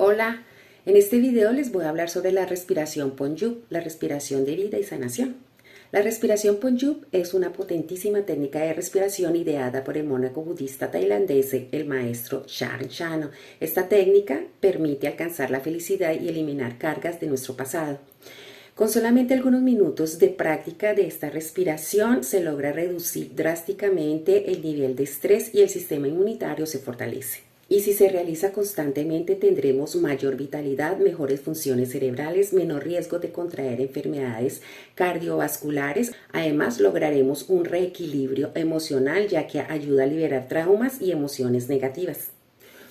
Hola, en este video les voy a hablar sobre la respiración Pon-Yup, la respiración de vida y sanación. La respiración Pon-Yup es una potentísima técnica de respiración ideada por el monarca budista tailandés, el maestro Shan Chano. Esta técnica permite alcanzar la felicidad y eliminar cargas de nuestro pasado. Con solamente algunos minutos de práctica de esta respiración se logra reducir drásticamente el nivel de estrés y el sistema inmunitario se fortalece. Y si se realiza constantemente tendremos mayor vitalidad, mejores funciones cerebrales, menor riesgo de contraer enfermedades cardiovasculares. Además lograremos un reequilibrio emocional ya que ayuda a liberar traumas y emociones negativas.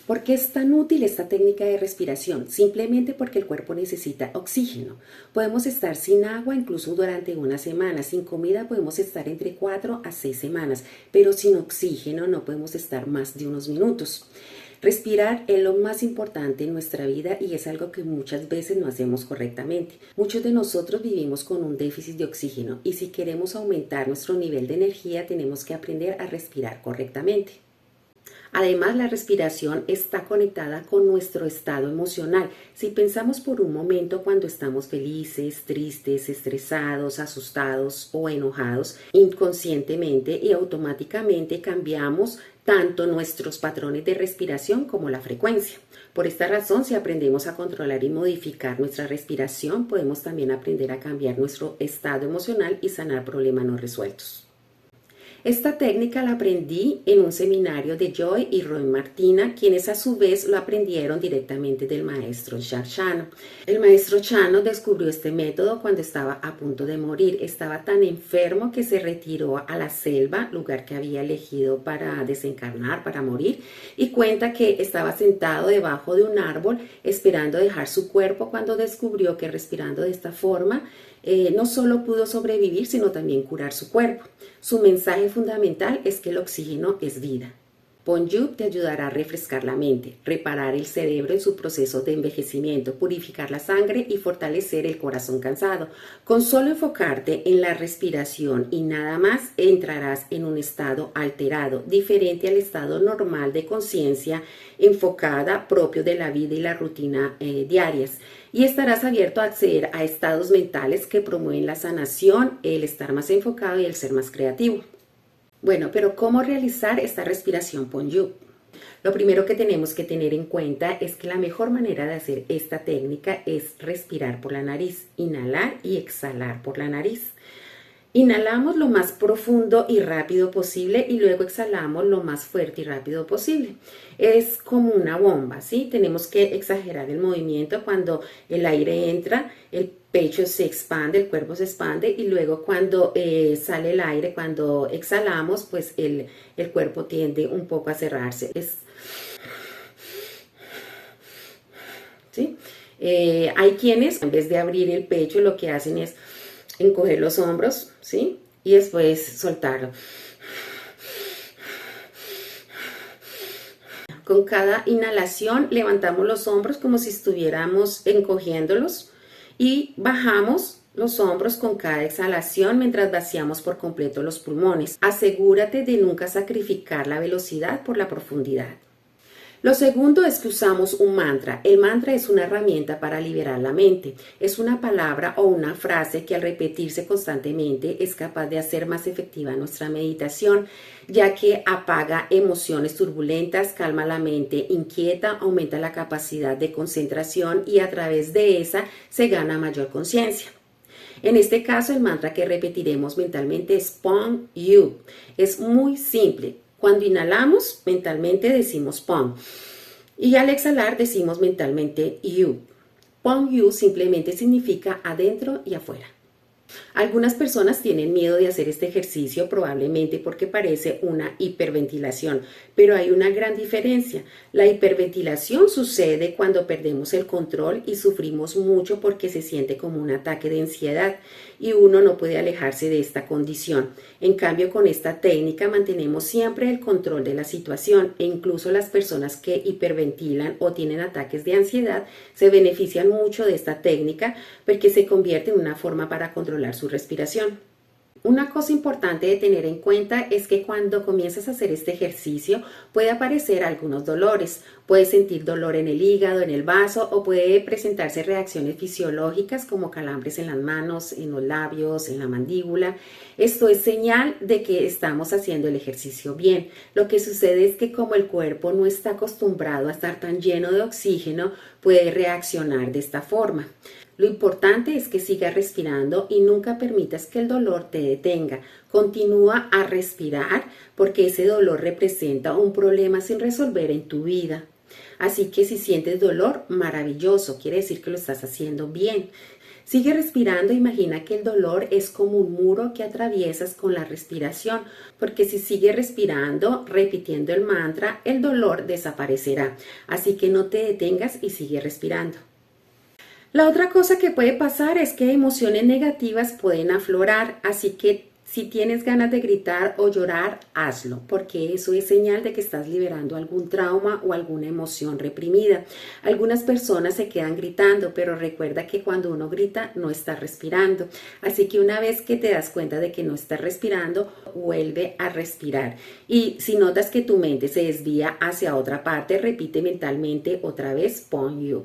¿Por qué es tan útil esta técnica de respiración? Simplemente porque el cuerpo necesita oxígeno. Podemos estar sin agua incluso durante una semana, sin comida podemos estar entre 4 a 6 semanas, pero sin oxígeno no podemos estar más de unos minutos. Respirar es lo más importante en nuestra vida y es algo que muchas veces no hacemos correctamente. Muchos de nosotros vivimos con un déficit de oxígeno y si queremos aumentar nuestro nivel de energía tenemos que aprender a respirar correctamente. Además, la respiración está conectada con nuestro estado emocional. Si pensamos por un momento cuando estamos felices, tristes, estresados, asustados o enojados, inconscientemente y automáticamente cambiamos tanto nuestros patrones de respiración como la frecuencia. Por esta razón, si aprendemos a controlar y modificar nuestra respiración, podemos también aprender a cambiar nuestro estado emocional y sanar problemas no resueltos. Esta técnica la aprendí en un seminario de Joy y Roy Martina, quienes a su vez lo aprendieron directamente del maestro Shan Chano. El maestro Chano descubrió este método cuando estaba a punto de morir. Estaba tan enfermo que se retiró a la selva, lugar que había elegido para desencarnar, para morir, y cuenta que estaba sentado debajo de un árbol esperando dejar su cuerpo cuando descubrió que respirando de esta forma no solo pudo sobrevivir, sino también curar su cuerpo. Su mensaje fundamental es que el oxígeno es vida. Pon-Yup te ayudará a refrescar la mente, reparar el cerebro en su proceso de envejecimiento, purificar la sangre y fortalecer el corazón cansado. Con solo enfocarte en la respiración y nada más, entrarás en un estado alterado, diferente al estado normal de conciencia enfocada propio de la vida y la rutina diarias. Y estarás abierto a acceder a estados mentales que promueven la sanación, el estar más enfocado y el ser más creativo. Bueno, pero ¿cómo realizar esta respiración Pon-Yup? Lo primero que tenemos que tener en cuenta es que la mejor manera de hacer esta técnica es respirar por la nariz, inhalar y exhalar por la nariz. Inhalamos lo más profundo y rápido posible y luego exhalamos lo más fuerte y rápido posible. Es como una bomba, ¿sí? Tenemos que exagerar el movimiento. Cuando el aire entra, el pecho se expande, el cuerpo se expande y luego cuando sale el aire, cuando exhalamos, pues el cuerpo tiende un poco a cerrarse. ¿Sí? Hay quienes en vez de abrir el pecho lo que hacen es encoger los hombros, ¿sí? Y después soltarlo. Con cada inhalación levantamos los hombros como si estuviéramos encogiéndolos y bajamos los hombros con cada exhalación mientras vaciamos por completo los pulmones. Asegúrate de nunca sacrificar la velocidad por la profundidad. Lo segundo es que usamos un mantra. El mantra es una herramienta para liberar la mente. Es una palabra o una frase que al repetirse constantemente es capaz de hacer más efectiva nuestra meditación, ya que apaga emociones turbulentas, calma la mente inquieta, aumenta la capacidad de concentración y a través de esa se gana mayor conciencia. En este caso, el mantra que repetiremos mentalmente es Pon-Yup. Es muy simple. Cuando inhalamos, mentalmente decimos Pon. Y al exhalar decimos mentalmente Yup. Pon-Yup simplemente significa adentro y afuera. Algunas personas tienen miedo de hacer este ejercicio probablemente porque parece una hiperventilación, pero hay una gran diferencia. La hiperventilación sucede cuando perdemos el control y sufrimos mucho porque se siente como un ataque de ansiedad y uno no puede alejarse de esta condición. En cambio, con esta técnica mantenemos siempre el control de la situación e incluso las personas que hiperventilan o tienen ataques de ansiedad se benefician mucho de esta técnica porque se convierte en una forma para controlar su respiración. Una cosa importante de tener en cuenta es que cuando comienzas a hacer este ejercicio puede aparecer algunos dolores. Puedes sentir dolor en el hígado, en el vaso o puede presentarse reacciones fisiológicas como calambres en las manos, en los labios, en la mandíbula. Esto es señal de que estamos haciendo el ejercicio bien. Lo que sucede es que como el cuerpo no está acostumbrado a estar tan lleno de oxígeno, puede reaccionar de esta forma. Lo importante es que sigas respirando y nunca permitas que el dolor te detenga. Continúa a respirar porque ese dolor representa un problema sin resolver en tu vida. Así que si sientes dolor, maravilloso, quiere decir que lo estás haciendo bien. Sigue respirando, imagina que el dolor es como un muro que atraviesas con la respiración, porque si sigues respirando, repitiendo el mantra, el dolor desaparecerá. Así que no te detengas y sigue respirando. La otra cosa que puede pasar es que emociones negativas pueden aflorar, así que si tienes ganas de gritar o llorar, hazlo, porque eso es señal de que estás liberando algún trauma o alguna emoción reprimida. Algunas personas se quedan gritando, pero recuerda que cuando uno grita no está respirando. Así que una vez que te das cuenta de que no estás respirando, vuelve a respirar. Y si notas que tu mente se desvía hacia otra parte, repite mentalmente otra vez Pon You.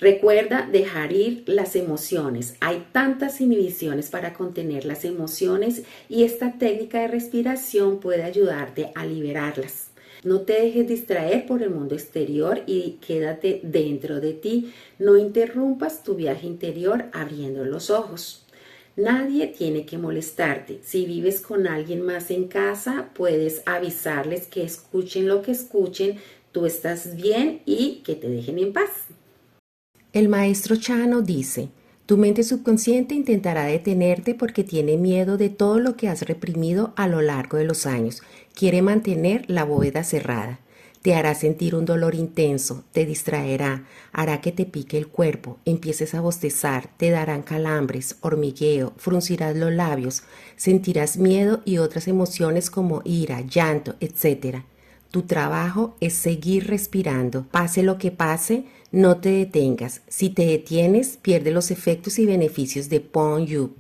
Recuerda dejar ir las emociones. Hay tantas inhibiciones para contener las emociones y esta técnica de respiración puede ayudarte a liberarlas. No te dejes distraer por el mundo exterior y quédate dentro de ti. No interrumpas tu viaje interior abriendo los ojos. Nadie tiene que molestarte. Si vives con alguien más en casa, puedes avisarles que escuchen lo que escuchen, tú estás bien y que te dejen en paz. El maestro Chano dice, tu mente subconsciente intentará detenerte porque tiene miedo de todo lo que has reprimido a lo largo de los años. Quiere mantener la bóveda cerrada. Te hará sentir un dolor intenso, te distraerá, hará que te pique el cuerpo, empieces a bostezar, te darán calambres, hormigueo, fruncirás los labios, sentirás miedo y otras emociones como ira, llanto, etc. Tu trabajo es seguir respirando. Pase lo que pase, no te detengas. Si te detienes, pierdes los efectos y beneficios de Pon You.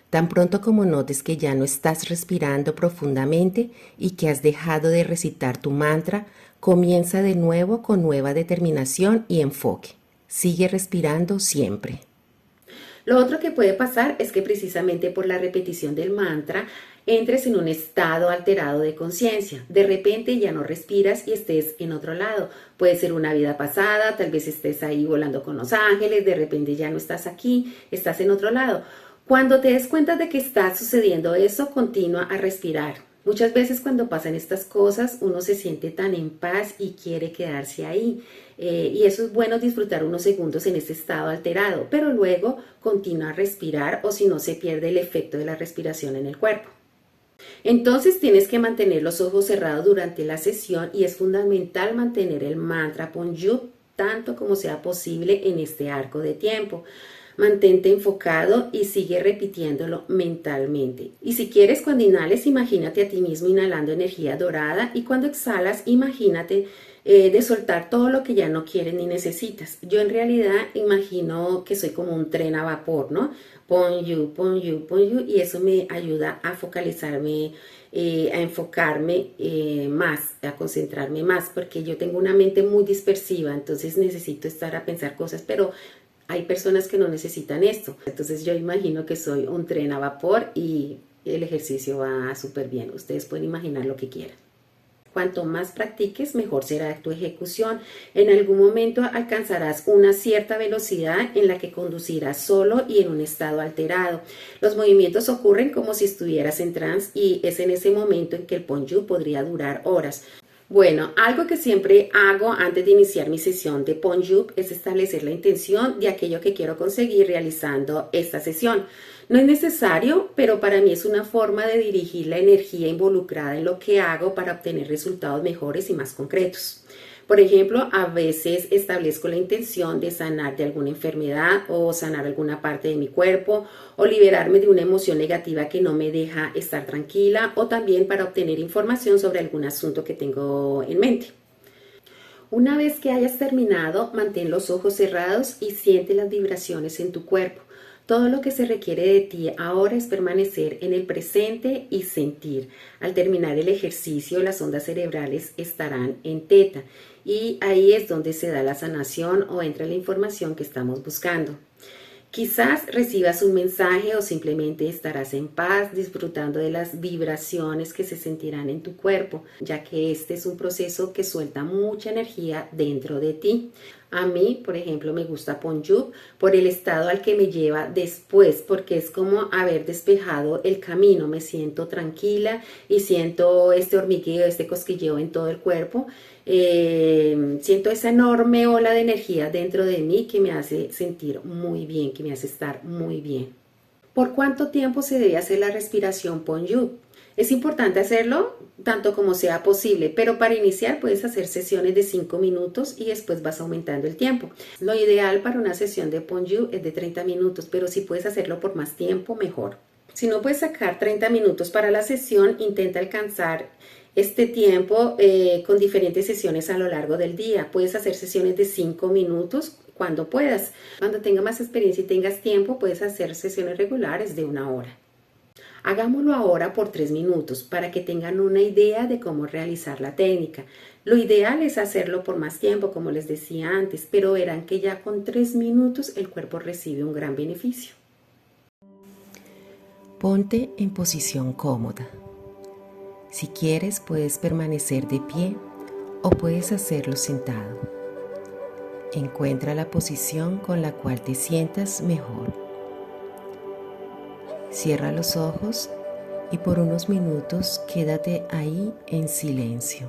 Tan pronto como notes que ya no estás respirando profundamente y que has dejado de recitar tu mantra, comienza de nuevo con nueva determinación y enfoque. Sigue respirando siempre. Lo otro que puede pasar es que precisamente por la repetición del mantra entres en un estado alterado de conciencia. De repente ya no respiras y estés en otro lado. Puede ser una vida pasada, tal vez estés ahí volando con los ángeles, de repente ya no estás aquí, estás en otro lado. Cuando te des cuenta de que está sucediendo eso, continúa a respirar. Muchas veces cuando pasan estas cosas uno se siente tan en paz y quiere quedarse ahí. Y eso es bueno disfrutar unos segundos en ese estado alterado, pero luego continúa a respirar o si no se pierde el efecto de la respiración en el cuerpo. Entonces tienes que mantener los ojos cerrados durante la sesión y es fundamental mantener el mantra Pon You tanto como sea posible en este arco de tiempo. Mantente enfocado y sigue repitiéndolo mentalmente. Y si quieres, cuando inhales, imagínate a ti mismo inhalando energía dorada y cuando exhalas, imagínate de soltar todo lo que ya no quieres ni necesitas. Yo en realidad imagino que soy como un tren a vapor, ¿no? Pon You, Pon You, Pon You y eso me ayuda a focalizarme, a enfocarme más, a concentrarme más, porque yo tengo una mente muy dispersiva, entonces necesito estar a pensar cosas, pero hay personas que no necesitan esto. Entonces yo imagino que soy un tren a vapor y el ejercicio va súper bien. Ustedes pueden imaginar lo que quieran. Cuanto más practiques, mejor será tu ejecución. En algún momento alcanzarás una cierta velocidad en la que conducirás solo y en un estado alterado. Los movimientos ocurren como si estuvieras en trance y es en ese momento en que el Pon You podría durar horas. Bueno, algo que siempre hago antes de iniciar mi sesión de Pon You es establecer la intención de aquello que quiero conseguir realizando esta sesión. No es necesario, pero para mí es una forma de dirigir la energía involucrada en lo que hago para obtener resultados mejores y más concretos. Por ejemplo, a veces establezco la intención de sanar de alguna enfermedad o sanar alguna parte de mi cuerpo o liberarme de una emoción negativa que no me deja estar tranquila o también para obtener información sobre algún asunto que tengo en mente. Una vez que hayas terminado, mantén los ojos cerrados y siente las vibraciones en tu cuerpo. Todo lo que se requiere de ti ahora es permanecer en el presente y sentir. Al terminar el ejercicio, las ondas cerebrales estarán en teta y ahí es donde se da la sanación o entra la información que estamos buscando. Quizás recibas un mensaje o simplemente estarás en paz disfrutando de las vibraciones que se sentirán en tu cuerpo, ya que este es un proceso que suelta mucha energía dentro de ti. A mí, por ejemplo, me gusta Pon-Yup por el estado al que me lleva después, porque es como haber despejado el camino. Me siento tranquila y siento este hormigueo, este cosquilleo en todo el cuerpo. Siento esa enorme ola de energía dentro de mí que me hace sentir muy bien, que me hace estar muy bien. ¿Por cuánto tiempo se debe hacer la respiración Pon-Yup? Es importante hacerlo tanto como sea posible, pero para iniciar puedes hacer sesiones de 5 minutos y después vas aumentando el tiempo. Lo ideal para una sesión de Pon-Yup es de 30 minutos, pero si puedes hacerlo por más tiempo, mejor. Si no puedes sacar 30 minutos para la sesión, intenta alcanzar este tiempo con diferentes sesiones a lo largo del día. Puedes hacer sesiones de 5 minutos cuando puedas. Cuando tengas más experiencia y tengas tiempo, puedes hacer sesiones regulares de 1 hora. Hagámoslo ahora por 3 minutos para que tengan una idea de cómo realizar la técnica. Lo ideal es hacerlo por más tiempo, como les decía antes, pero verán que ya con 3 minutos el cuerpo recibe un gran beneficio. Ponte en posición cómoda. Si quieres, puedes permanecer de pie o puedes hacerlo sentado. Encuentra la posición con la cual te sientas mejor. Cierra los ojos y por unos minutos quédate ahí en silencio,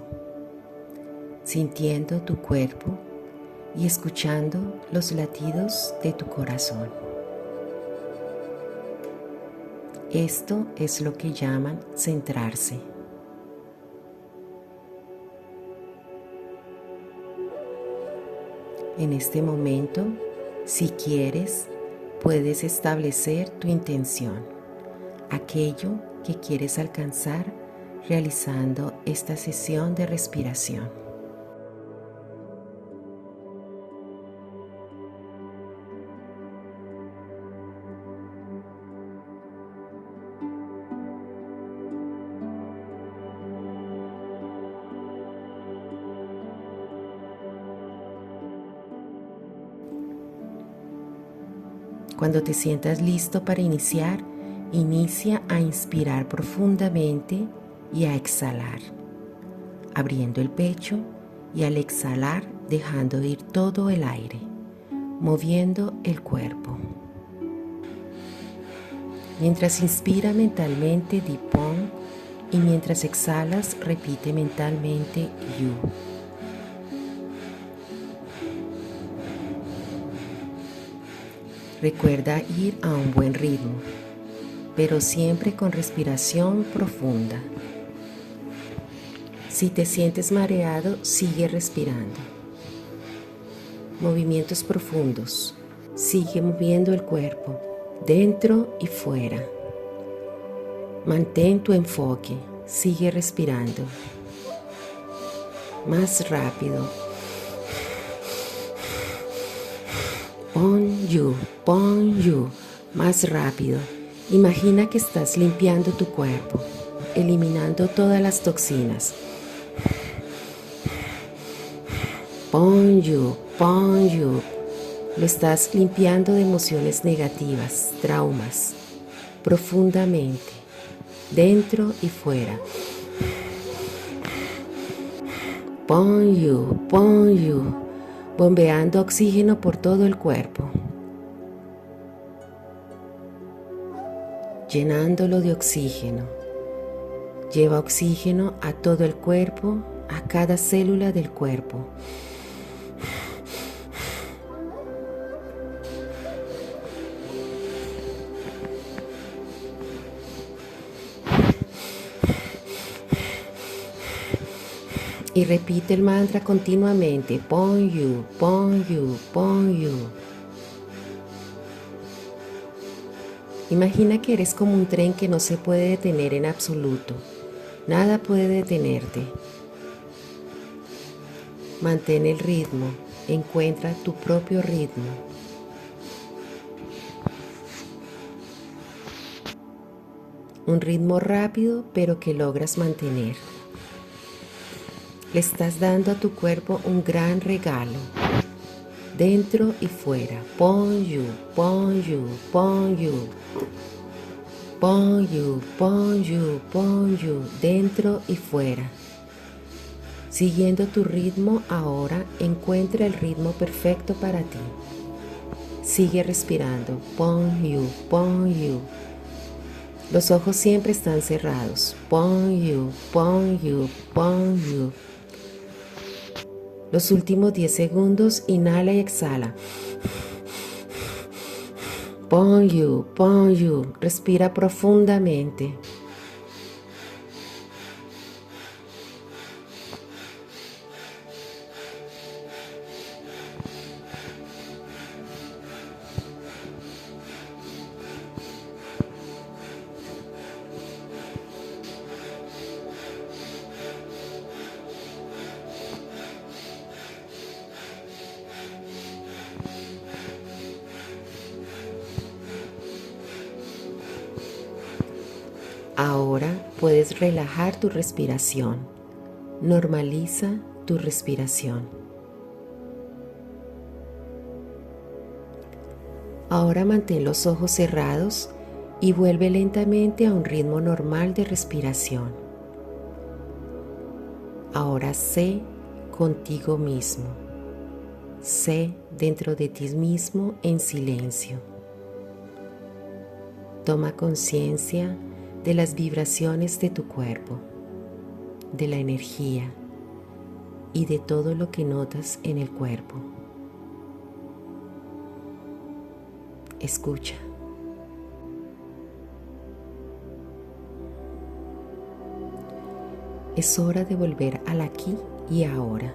sintiendo tu cuerpo y escuchando los latidos de tu corazón. Esto es lo que llaman centrarse. En este momento, si quieres, puedes establecer tu intención, aquello que quieres alcanzar realizando esta sesión de respiración. Cuando te sientas listo para iniciar, inicia a inspirar profundamente y a exhalar, abriendo el pecho y al exhalar dejando ir todo el aire, moviendo el cuerpo. Mientras inspira mentalmente di Pon y mientras exhalas repite mentalmente Yu. Recuerda ir a un buen ritmo, pero siempre con respiración profunda. Si te sientes mareado, sigue respirando. Movimientos profundos. Sigue moviendo el cuerpo, dentro y fuera. Mantén tu enfoque. Sigue respirando. Más rápido. Pon-Yup, Pon-Yup, más rápido. Imagina que estás limpiando tu cuerpo, eliminando todas las toxinas. Pon-Yup, Pon-Yup. Lo estás limpiando de emociones negativas, traumas, profundamente, dentro y fuera. Pon-Yup, Pon-Yup. Bombeando oxígeno por todo el cuerpo, llenándolo de oxígeno. Lleva oxígeno a todo el cuerpo, a cada célula del cuerpo. Y repite el mantra continuamente, Pon-Yup, Pon-Yup, Pon-Yup. Imagina que eres como un tren que no se puede detener en absoluto. Nada puede detenerte. Mantén el ritmo, encuentra tu propio ritmo. Un ritmo rápido pero que logras mantener. Le estás dando a tu cuerpo un gran regalo. Dentro y fuera. Bonjour, bonjour, bonjour. Bonjour, bonjour, bonjour. Dentro y fuera. Siguiendo tu ritmo, ahora encuentra el ritmo perfecto para ti. Sigue respirando. Bonjour, bonjour. Los ojos siempre están cerrados. Bonjour, bonjour, bonjour. Los últimos 10 segundos, inhala y exhala. Bonjour, bonjour. Respira profundamente. Ahora puedes relajar tu respiración. Normaliza tu respiración. Ahora mantén los ojos cerrados y vuelve lentamente a un ritmo normal de respiración. Ahora sé contigo mismo. Sé dentro de ti mismo en silencio. Toma conciencia de las vibraciones de tu cuerpo, de la energía y de todo lo que notas en el cuerpo. Escucha. Es hora de volver al aquí y ahora.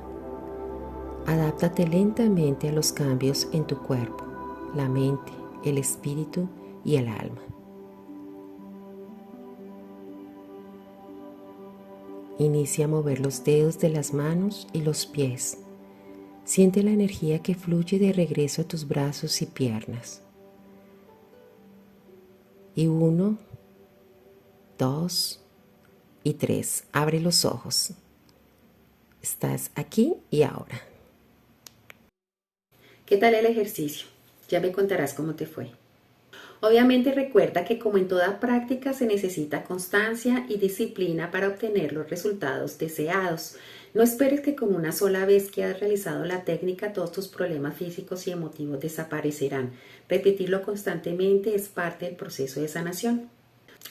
Adáptate lentamente a los cambios en tu cuerpo, la mente, el espíritu y el alma. Inicia a mover los dedos de las manos y los pies. Siente la energía que fluye de regreso a tus brazos y piernas. Y 1, 2 y 3. Abre los ojos. Estás aquí y ahora. ¿Qué tal el ejercicio? Ya me contarás cómo te fue. Obviamente recuerda que como en toda práctica se necesita constancia y disciplina para obtener los resultados deseados. No esperes que con una sola vez que has realizado la técnica todos tus problemas físicos y emotivos desaparecerán. Repetirlo constantemente es parte del proceso de sanación.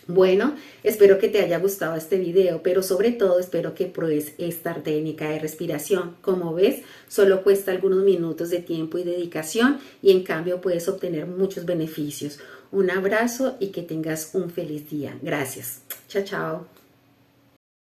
Bueno, espero que te haya gustado este video, pero sobre todo espero que pruebes esta técnica de respiración. Como ves, solo cuesta algunos minutos de tiempo y dedicación y en cambio puedes obtener muchos beneficios. Un abrazo y que tengas un feliz día. Gracias. Chao, chao.